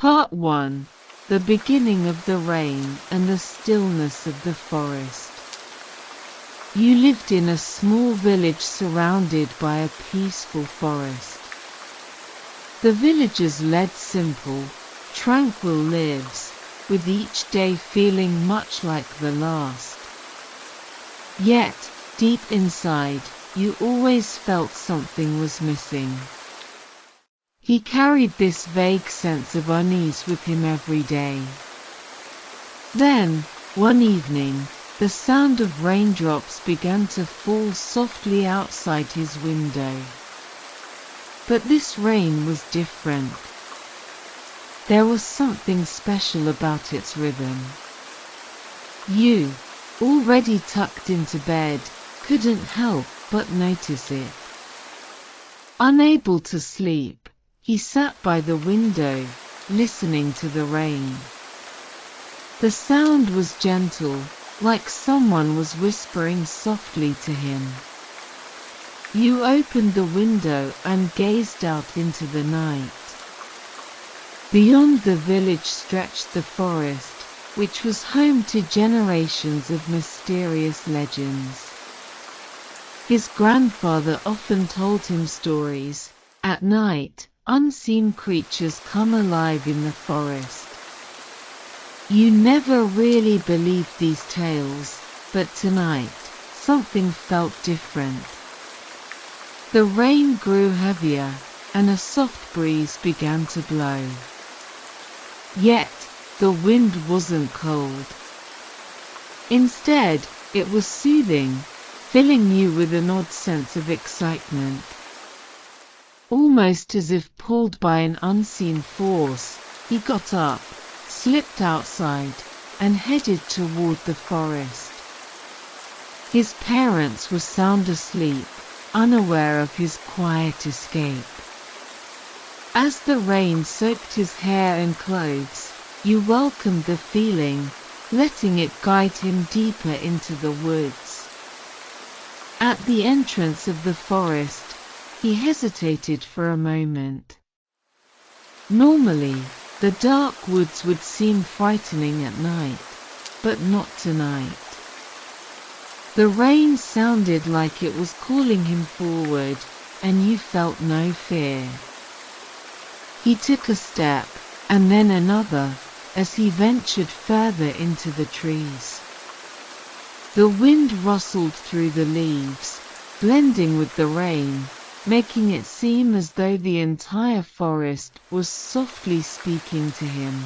Part 1. The beginning of the rain and the stillness of the forest. You lived in a small village surrounded by a peaceful forest. The villagers led simple, tranquil lives, with each day feeling much like the last. Yet, deep inside, you always felt something was missing. He carried this vague sense of unease with him every day. Then, one evening, the sound of raindrops began to fall softly outside his window. But this rain was different. There was something special about its rhythm. You, already tucked into bed, couldn't help but notice it. Unable to sleep, he sat by the window, listening to the rain. The sound was gentle, like someone was whispering softly to him. You opened the window and gazed out into the night. Beyond the village stretched the forest, which was home to generations of mysterious legends. His grandfather often told him stories. At night, unseen creatures come alive in the forest. You never really believed these tales, but tonight, something felt different. The rain grew heavier, and a soft breeze began to blow. Yet, the wind wasn't cold. Instead, it was soothing, filling you with an odd sense of excitement. Almost as if pulled by an unseen force, he got up, slipped outside, and headed toward the forest. His parents were sound asleep, unaware of his quiet escape. As the rain soaked his hair and clothes, you welcomed the feeling, letting it guide him deeper into the woods. At the entrance of the forest, he hesitated for a moment. Normally, the dark woods would seem frightening at night, but not tonight. The rain sounded like it was calling him forward, and you felt no fear. He took a step, and then another, as he ventured further into the trees. The wind rustled through the leaves, blending with the rain, making it seem as though the entire forest was softly speaking to him.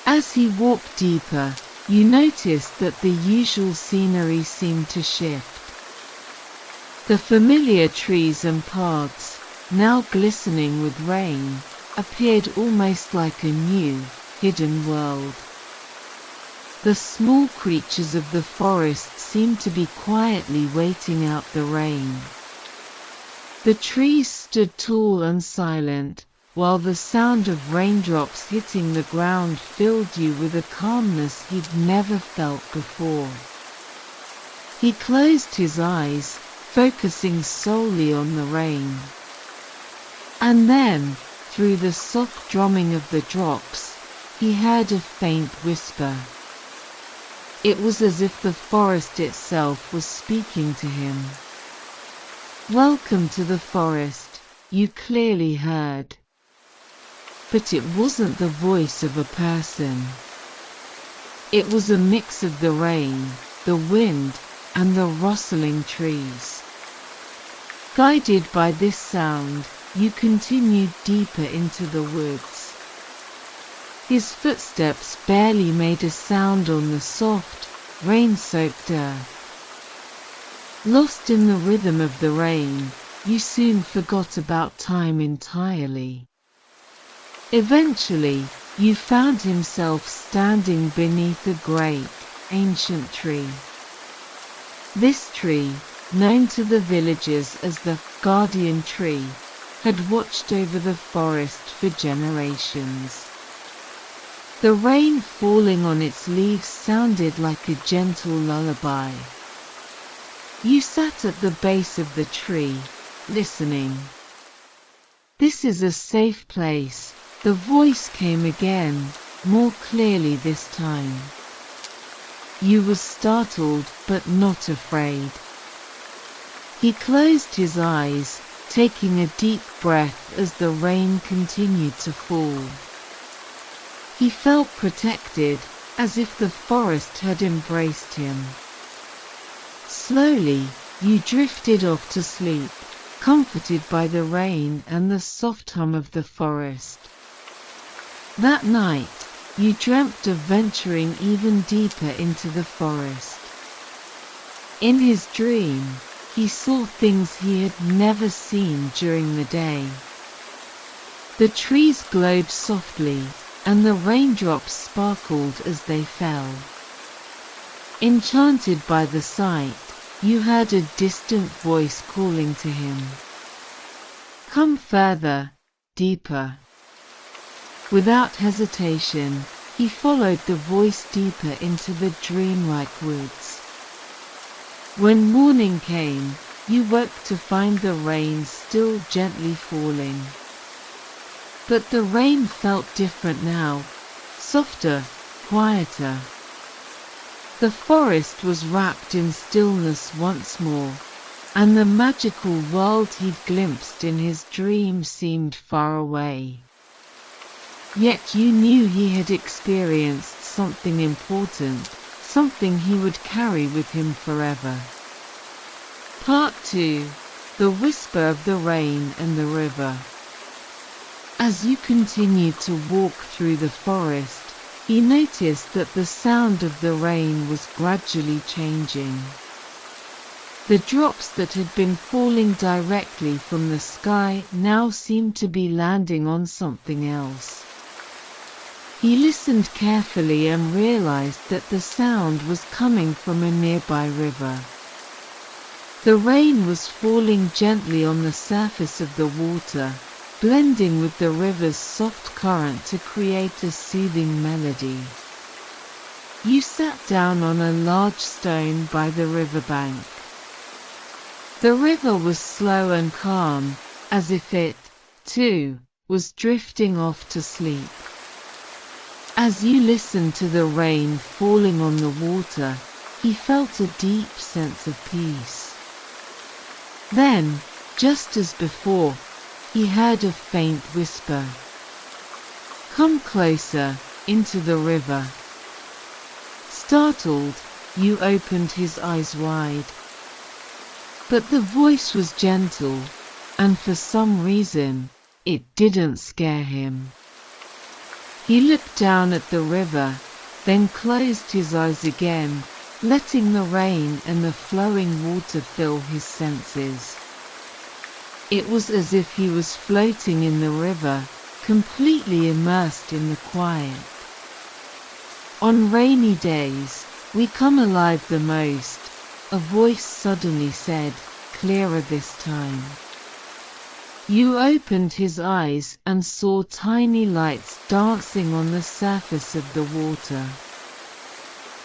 As he walked deeper, you noticed that the usual scenery seemed to shift. The familiar trees and paths, now glistening with rain, appeared almost like a new, hidden world. The small creatures of the forest seemed to be quietly waiting out the rain. The trees stood tall and silent, while the sound of raindrops hitting the ground filled you with a calmness he'd never felt before. He closed his eyes, focusing solely on the rain. And then, through the soft drumming of the drops, he heard a faint whisper. It was as if the forest itself was speaking to him. "Welcome to the forest," you clearly heard. But it wasn't the voice of a person. It was a mix of the rain, the wind, and the rustling trees. Guided by this sound, you continued deeper into the woods. His footsteps barely made a sound on the soft, rain-soaked earth. Lost in the rhythm of the rain, you soon forgot about time entirely. Eventually, you found himself standing beneath a great, ancient tree. This tree, known to the villagers as the guardian tree, had watched over the forest for generations. The rain falling on its leaves sounded like a gentle lullaby. You sat at the base of the tree, listening. "This is a safe place," The voice came again, more clearly this time. You were startled but not afraid. He closed his eyes, taking a deep breath as the rain continued to fall. He felt protected, as if the forest had embraced him. Slowly, you drifted off to sleep, comforted by the rain and the soft hum of the forest. That night, you dreamt of venturing even deeper into the forest. In his dream, he saw things he had never seen during the day. The trees glowed softly, and the raindrops sparkled as they fell. Enchanted by the sight, you heard a distant voice calling to him. Come further, deeper. Without hesitation, he followed the voice deeper into the dreamlike woods. When morning came, you woke to find the rain still gently falling. But the rain felt different now, softer, quieter. The forest was wrapped in stillness once more, and the magical world he'd glimpsed in his dream seemed far away. Yet you knew he had experienced something important, something he would carry with him forever. Part 2. The Whisper of the Rain and the River. As you continued to walk through the forest, he noticed that the sound of the rain was gradually changing. The drops that had been falling directly from the sky now seemed to be landing on something else. He listened carefully and realized that the sound was coming from a nearby river. The rain was falling gently on the surface of the water, blending with the river's soft current to create a soothing melody. You sat down on a large stone by the riverbank. The river was slow and calm, as if it, too, was drifting off to sleep. As you listened to the rain falling on the water, he felt a deep sense of peace. Then, just as before, he heard a faint whisper. Come closer, into the river. Startled, you opened his eyes wide. But the voice was gentle, and for some reason, it didn't scare him. He looked down at the river, then closed his eyes again, letting the rain and the flowing water fill his senses. It was as if he was floating in the river, completely immersed in the quiet. On rainy days, we come alive the most, a voice suddenly said, clearer this time. You opened his eyes and saw tiny lights dancing on the surface of the water.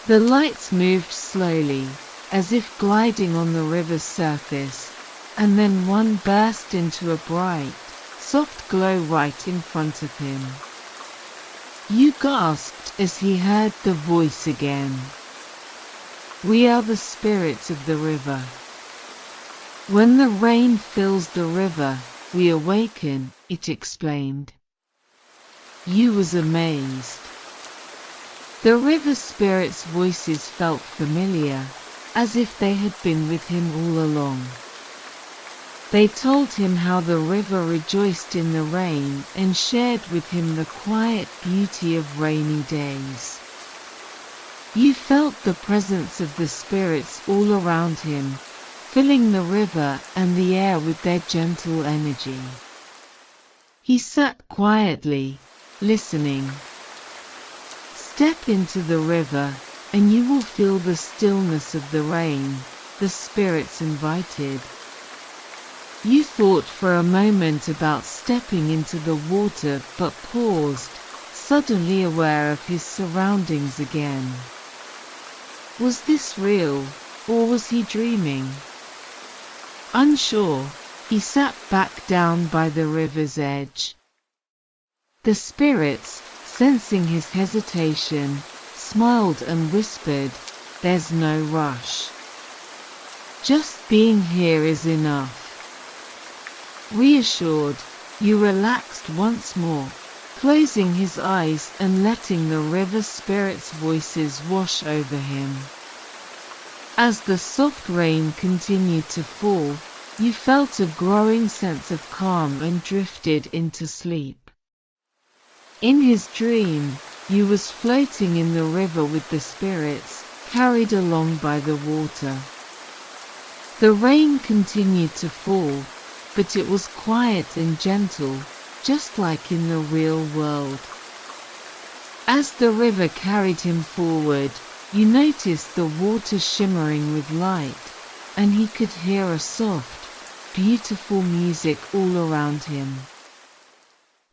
The lights moved slowly, as if gliding on the river's surface, and then one burst into a bright, soft glow right in front of him. You gasped as he heard the voice again. We are the spirits of the river. When the rain fills the river, we awaken, it explained. You was amazed. The river spirits' voices felt familiar, as if they had been with him all along. They told him how the river rejoiced in the rain and shared with him the quiet beauty of rainy days. You felt the presence of the spirits all around him, filling the river and the air with their gentle energy. He sat quietly, listening. Step into the river, and you will feel the stillness of the rain, the spirits invited. You thought for a moment about stepping into the water but paused, suddenly aware of his surroundings again. Was this real, or was he dreaming? Unsure, he sat back down by the river's edge. The spirits, sensing his hesitation, smiled and whispered, "There's no rush. Just being here is enough." Reassured, you relaxed once more, closing his eyes and letting the river spirits' voices wash over him. As the soft rain continued to fall, you felt a growing sense of calm and drifted into sleep. In his dream, you was floating in the river with the spirits, carried along by the water. The rain continued to fall, but it was quiet and gentle, just like in the real world. As the river carried him forward, you noticed the water shimmering with light, and he could hear a soft, beautiful music all around him.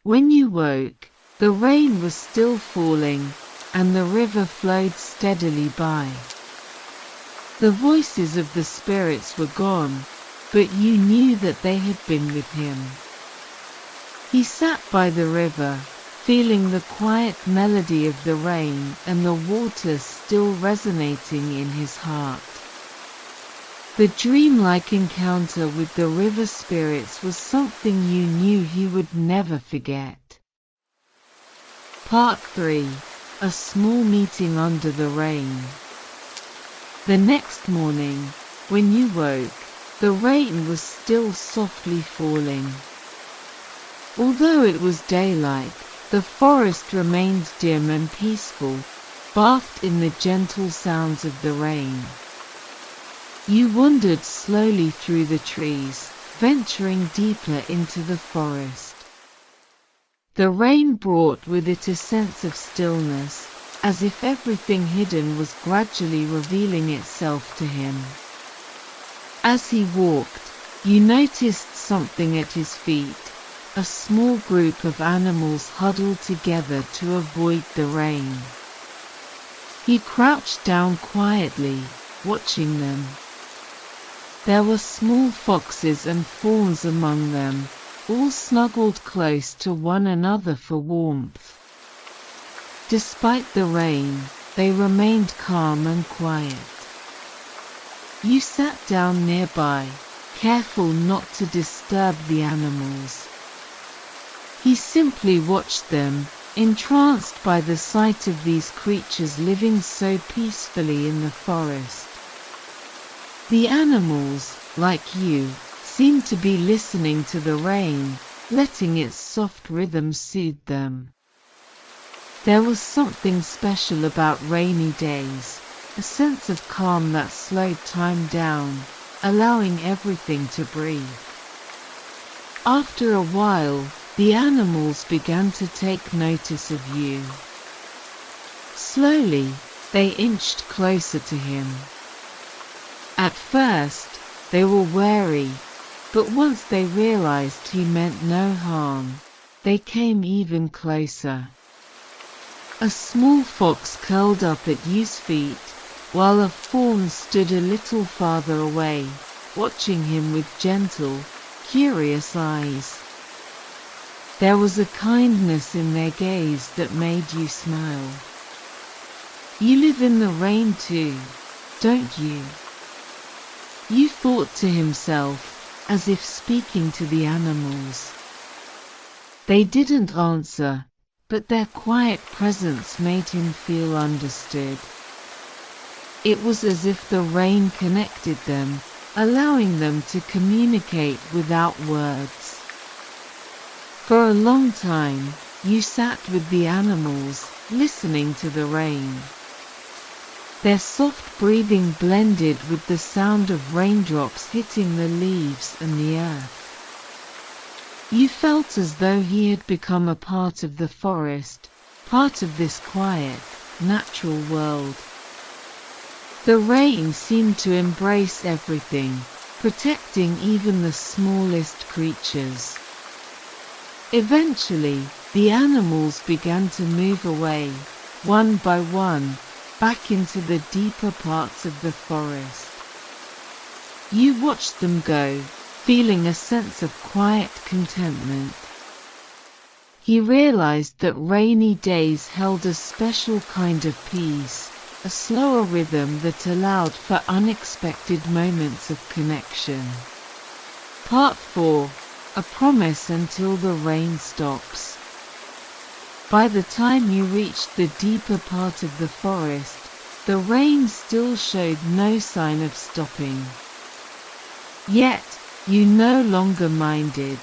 When you woke, the rain was still falling, and the river flowed steadily by. The voices of the spirits were gone, but you knew that they had been with him. He sat by the river, feeling the quiet melody of the rain and the water still resonating in his heart. The dreamlike encounter with the river spirits was something you knew he would never forget. Part 3. A small meeting under the rain. The next morning, when you woke, the rain was still softly falling. Although it was daylight, the forest remained dim and peaceful, bathed in the gentle sounds of the rain. You wandered slowly through the trees, venturing deeper into the forest. The rain brought with it a sense of stillness, as if everything hidden was gradually revealing itself to him. As he walked, you noticed something at his feet, a small group of animals huddled together to avoid the rain. He crouched down quietly, watching them. There were small foxes and fawns among them, all snuggled close to one another for warmth. Despite the rain, they remained calm and quiet. You sat down nearby, careful not to disturb the animals. He simply watched them, entranced by the sight of these creatures living so peacefully in the forest. The animals, like you, seemed to be listening to the rain, letting its soft rhythm soothe them. There was something special about rainy days, a sense of calm that slowed time down, allowing everything to breathe. After a while, the animals began to take notice of you. Slowly, they inched closer to him. At first, they were wary, but once they realized he meant no harm, they came even closer. A small fox curled up at you's feet, while a fawn stood a little farther away, watching him with gentle, curious eyes. There was a kindness in their gaze that made you smile. "You live in the rain too, don't you?" You thought to himself, as if speaking to the animals. They didn't answer, but their quiet presence made him feel understood. It was as if the rain connected them, allowing them to communicate without words. For a long time, you sat with the animals, listening to the rain. Their soft breathing blended with the sound of raindrops hitting the leaves and the earth. You felt as though he had become a part of the forest, part of this quiet, natural world. The rain seemed to embrace everything, protecting even the smallest creatures. Eventually, the animals began to move away, one by one, back into the deeper parts of the forest. You watched them go, feeling a sense of quiet contentment. He realized that rainy days held a special kind of peace, a slower rhythm that allowed for unexpected moments of connection. Part 4. A Promise Until the Rain Stops. By the time you reached the deeper part of the forest, the rain still showed no sign of stopping. Yet, you no longer minded.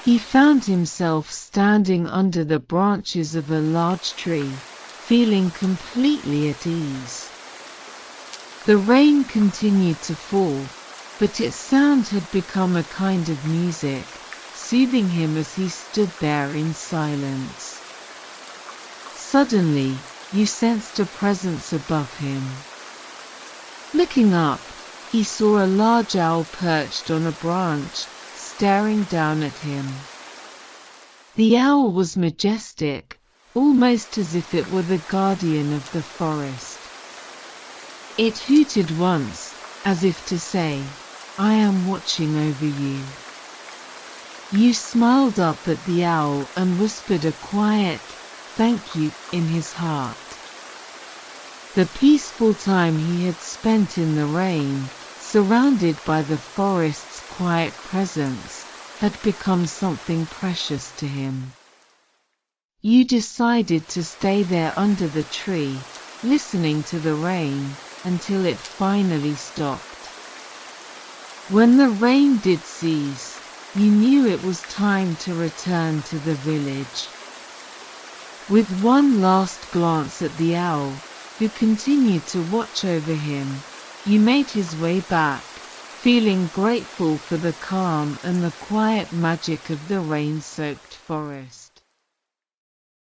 He found himself standing under the branches of a large tree, feeling completely at ease. The rain continued to fall, but its sound had become a kind of music, soothing him as he stood there in silence. Suddenly, you sensed a presence above him. Looking up, he saw a large owl perched on a branch, staring down at him. The owl was majestic, almost as if it were the guardian of the forest. It hooted once, as if to say, "I am watching over you." You smiled up at the owl and whispered a quiet "thank you" in his heart. The peaceful time he had spent in the rain, surrounded by the forest's quiet presence, had become something precious to him. You decided to stay there under the tree, listening to the rain, until it finally stopped. When the rain did cease, you knew it was time to return to the village. With one last glance at the owl, who continued to watch over him, you made his way back, feeling grateful for the calm and the quiet magic of the rain-soaked forest.